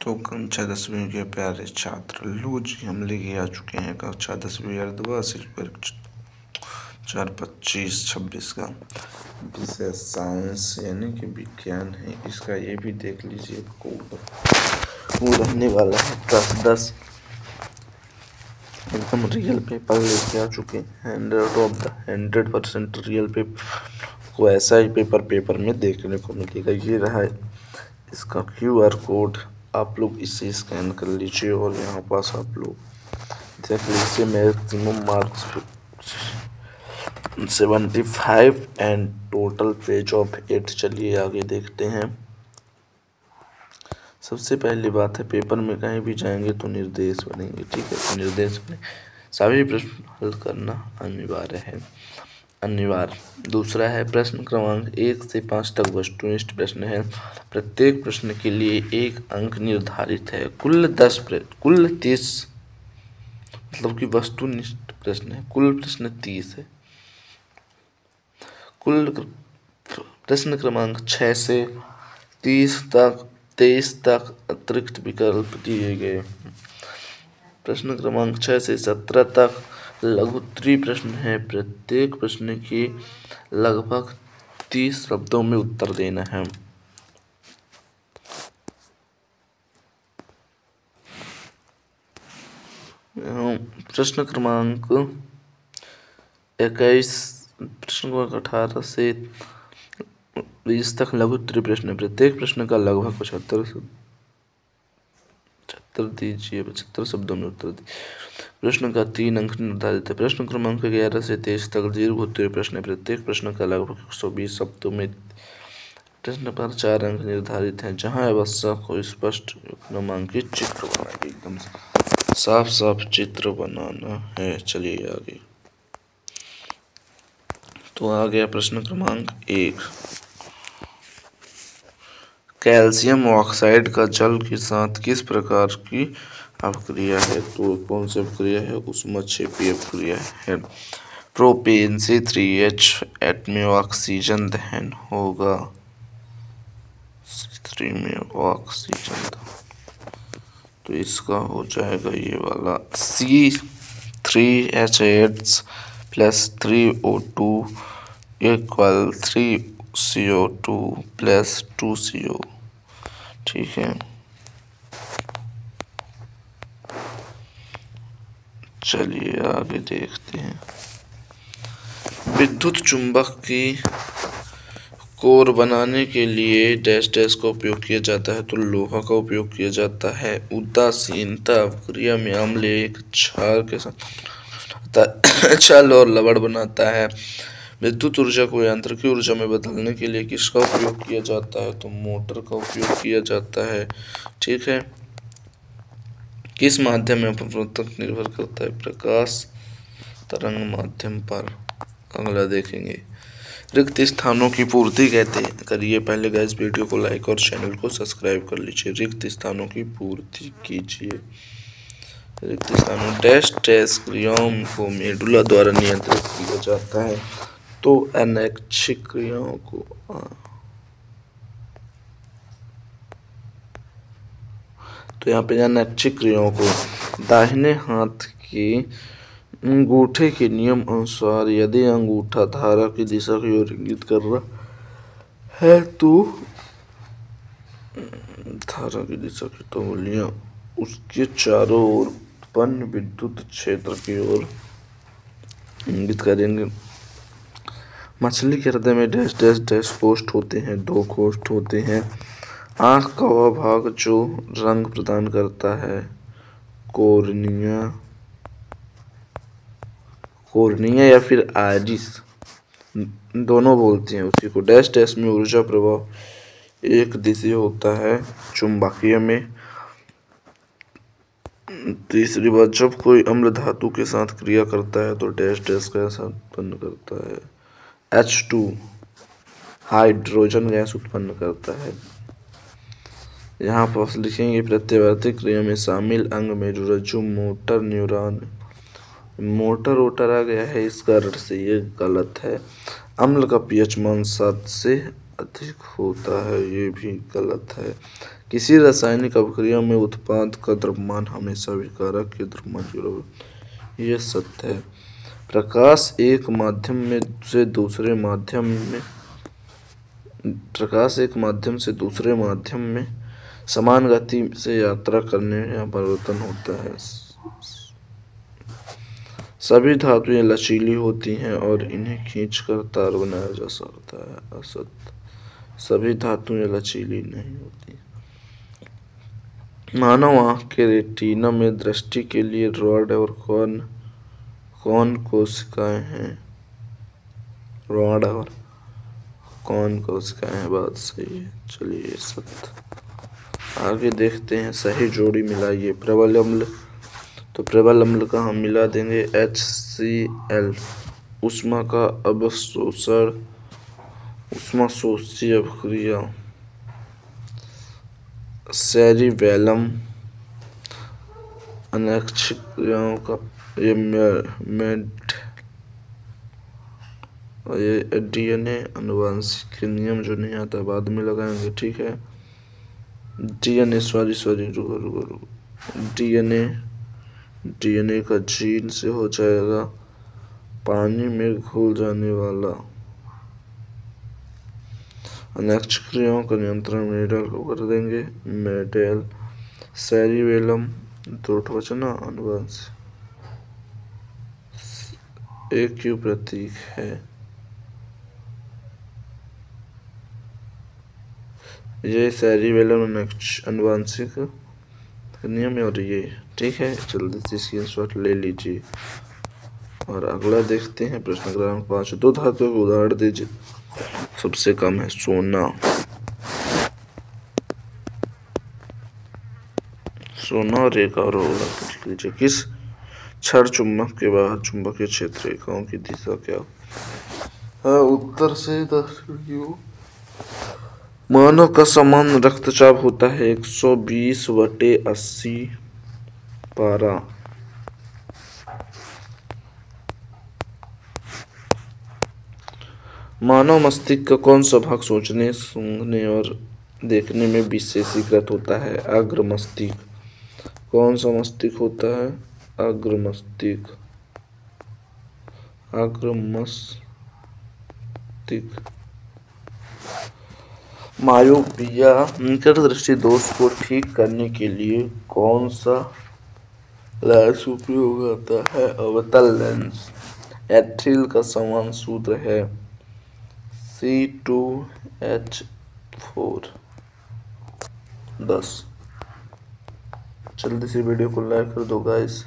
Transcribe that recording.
तो कक्षा 10वीं के प्यारे छात्र, लो जी हम लेके आ चुके हैं कक्षा 10वीं अर्धवार्षिक परीक्षा 4-25-26 का विषय साइंस यानी कि विज्ञान है। इसका ये भी देख लीजिए कोड वो रहने वाला है 10-10 एकदम रियल पेपर लेके आ चुके हैं। 100% रियल पेपर को ऐसा ही पेपर में देखने को मिलेगा। ये रहा इसका QR कोड, आप लोग इसे स्कैन कर लीजिए और यहाँ पास आप लोग देख लीजिए। Maximum marks 75 and total page of 8। चलिए आगे देखते हैं। सबसे पहली बात है, पेपर में कहीं भी जाएंगे तो निर्देश बनेंगे, ठीक है। तो निर्देश बने सभी प्रश्न हल करना अनिवार्य। दूसरा है प्रश्न क्रमांक 1 से 5 तक वस्तुनिष्ठ प्रश्न है। प्रत्येक प्रश्न के लिए 1 अंक निर्धारित है। कुल 30 मतलब कि वस्तुनिष्ठ प्रश्न है। कुल प्रश्न 30 है। कुल प्रश्न क्रमांक 6 से 23 तक अतिरिक्त विकल्प दिए गए। प्रश्न क्रमांक 6 से 17 तक लघुत्तरीय प्रश्न है। प्रत्येक प्रश्न के लगभग 30 शब्दों में उत्तर देना है। प्रश्न क्रमांक 21 प्रश्न क्रमांक 18 से 20 तक लघुत्तरीय प्रश्न है। प्रत्येक प्रश्न का लगभग 75 शब्दों में उत्तर दिए। प्रश्न का 3 अंक निर्धारित है। प्रश्न क्रमांक 11 से 23 तक दीर्घोत्तरीय प्रश्न है। प्रत्येक प्रश्न का लगभग 120 शब्दों में। प्रश्न पर 4 अंक निर्धारित हैं। जहां आवश्यक हो स्पष्ट नामांकित चित्र बनाइए। एकदम साफ चित्र बनाना है। चलिए आगे। तो आ गया प्रश्न क्रमांक 1। कैल्शियम ऑक्साइड का जल के साथ किस प्रकार की अपक्रिया है? तो कौन सी अपक्रिया है? ऊष्मक्षेपी अपक्रिया है। प्रोपेन से 3H एटमी ऑक्सीजन दहन होगा। 3 में ऑक्सीजन, तो इसका हो जाएगा ये वाला C3H8 + 3O2 = 3CO2 + 2CO। ठीक है। चलिए आगे देखते हैं। विद्युत चुंबक की कोर बनाने के लिए डैश का उपयोग किया जाता है। तो लोहा का उपयोग किया जाता है। उदासीनता अपक्रिया में अम्ल एक क्षार के साथ छल और लवण बनाता है। विद्युत ऊर्जा को यांत्रिक ऊर्जा में बदलने के लिए किसका उपयोग किया जाता है? तो मोटर का उपयोग किया जाता है। ठीक है। किस माध्यम में अपवर्तक निर्भर करता है? प्रकाश तरंग माध्यम पर। अगला देखेंगे। रिक्त स्थानों की पूर्ति कहते करिए। पहले गाइस वीडियो को लाइक और चैनल को सब्सक्राइब कर लीजिए। रिक्त स्थानों की पूर्ति कीजिए। रिक्त स्थानों डैश क्रियाओं को मेडुला द्वारा नियंत्रित किया जाता है। तो अनैच्छिक क्रियाओं को तो यहाँ पे अनैच्छिक क्रियाओं को दाहिने हाथ के अंगूठे के नियम अनुसार यदि अंगूठा धारा की दिशा की ओर इंगित कर रहा है तो धारा की दिशा की तो उंगलियां उसके चारों ओर उत्पन्न विद्युत क्षेत्र की ओर इंगित करेंगे। मछली के हृदय में डैश कोष्ठ होते हैं। 2 कोष्ठ होते हैं। आँख का वह भाग जो रंग प्रदान करता है कोर्निया या फिर आइरिस दोनों बोलते हैं उसी को। डैश में ऊर्जा प्रवाह एक दिशा होता है चुंबकीय में। तीसरी बात, जब कोई अम्ल धातु के साथ क्रिया करता है तो डैश गैस उत्पन्न करता है। H2 हाइड्रोजन गैस उत्पन्न करता है। यहाँ पर लिखेंगे प्रत्यावर्ती क्रिया में शामिल अंग मेरुरज्जु मोटर न्यूरॉन। मोटर आ गया है इस कारण से ये गलत है। अम्ल का pH मान 7 से अधिक होता है, ये भी गलत है। किसी रासायनिक अभिक्रिया में उत्पाद का द्रव्यमान हमेशा अभिकारक के द्रव्यमान के बराबर, यह सत्य है। प्रकाश एक माध्यम से दूसरे माध्यम में समान गति से यात्रा करने या परिवर्तन होता है। सभी धातुएं लचीली होती हैं और इन्हें खींचकर तार बनाया जा सकता है, असत्य। सभी धातुएं लचीली नहीं होती। मानव आँख के रेटिना में दृष्टि के लिए रॉड और कौन कोशिकाएं हैं? रॉड और कौन कोशिकाएं हैं, बात सही है। चलिए सत्य। आगे देखते हैं, सही जोड़ी मिलाइए। प्रबल अम्ल, तो प्रबल अम्ल का हम मिला देंगे HCl। ऊष्मा का अवशोषण, ऊष्माशोषी अभिक्रिया सेरिबैलम। अनैच्छिक क्रियाओं का ये DNA अनुवांशिक के नियम जो नहीं आता बाद में लगाएंगे, ठीक है। DNA रुको DNA का जीन से हो जाएगा पानी में घुल जाने वाला। अनैच्छिक क्रियाओं का नियंत्रण मेडल को कर देंगे, मेडल। सेरिबैलम दो वचना अनुवांशिक AQ प्रतीक है। ये सेरिबैलम अनुवांशिक नियम है और ये ठीक है। जल्दी से स्क्रीनशॉट ले लीजिए और अगला देखते हैं प्रश्न क्रमांक 5। दो धातुओं को उदाहरण दीजिए। सबसे कम है सोना और एक और होगा, पूछ लीजिए। किस क्षण चुंबक के बाहर चुंबकीय क्षेत्र रेखाओं की दिशा क्या? उत्तर से 10 क्यों? मानव का सामान्य रक्तचाप होता है 120/80 पारा। मानव मस्तिष्क का कौन सा भाग सोचने, सूंघने और देखने में विशेषीकृत होता है? अग्र मस्तिष्क। कौन सा मस्तिष्क होता है? अग्र मस्तिष्क। मायोपिया निकट दृष्टि दोष को ठीक करने के लिए कौन सा लेंस उपयोग आता है? अवतल लेंस। एथिल का समान सूत्र है C2H4 10। जल्दी से वीडियो को लाइक कर दो गाइस।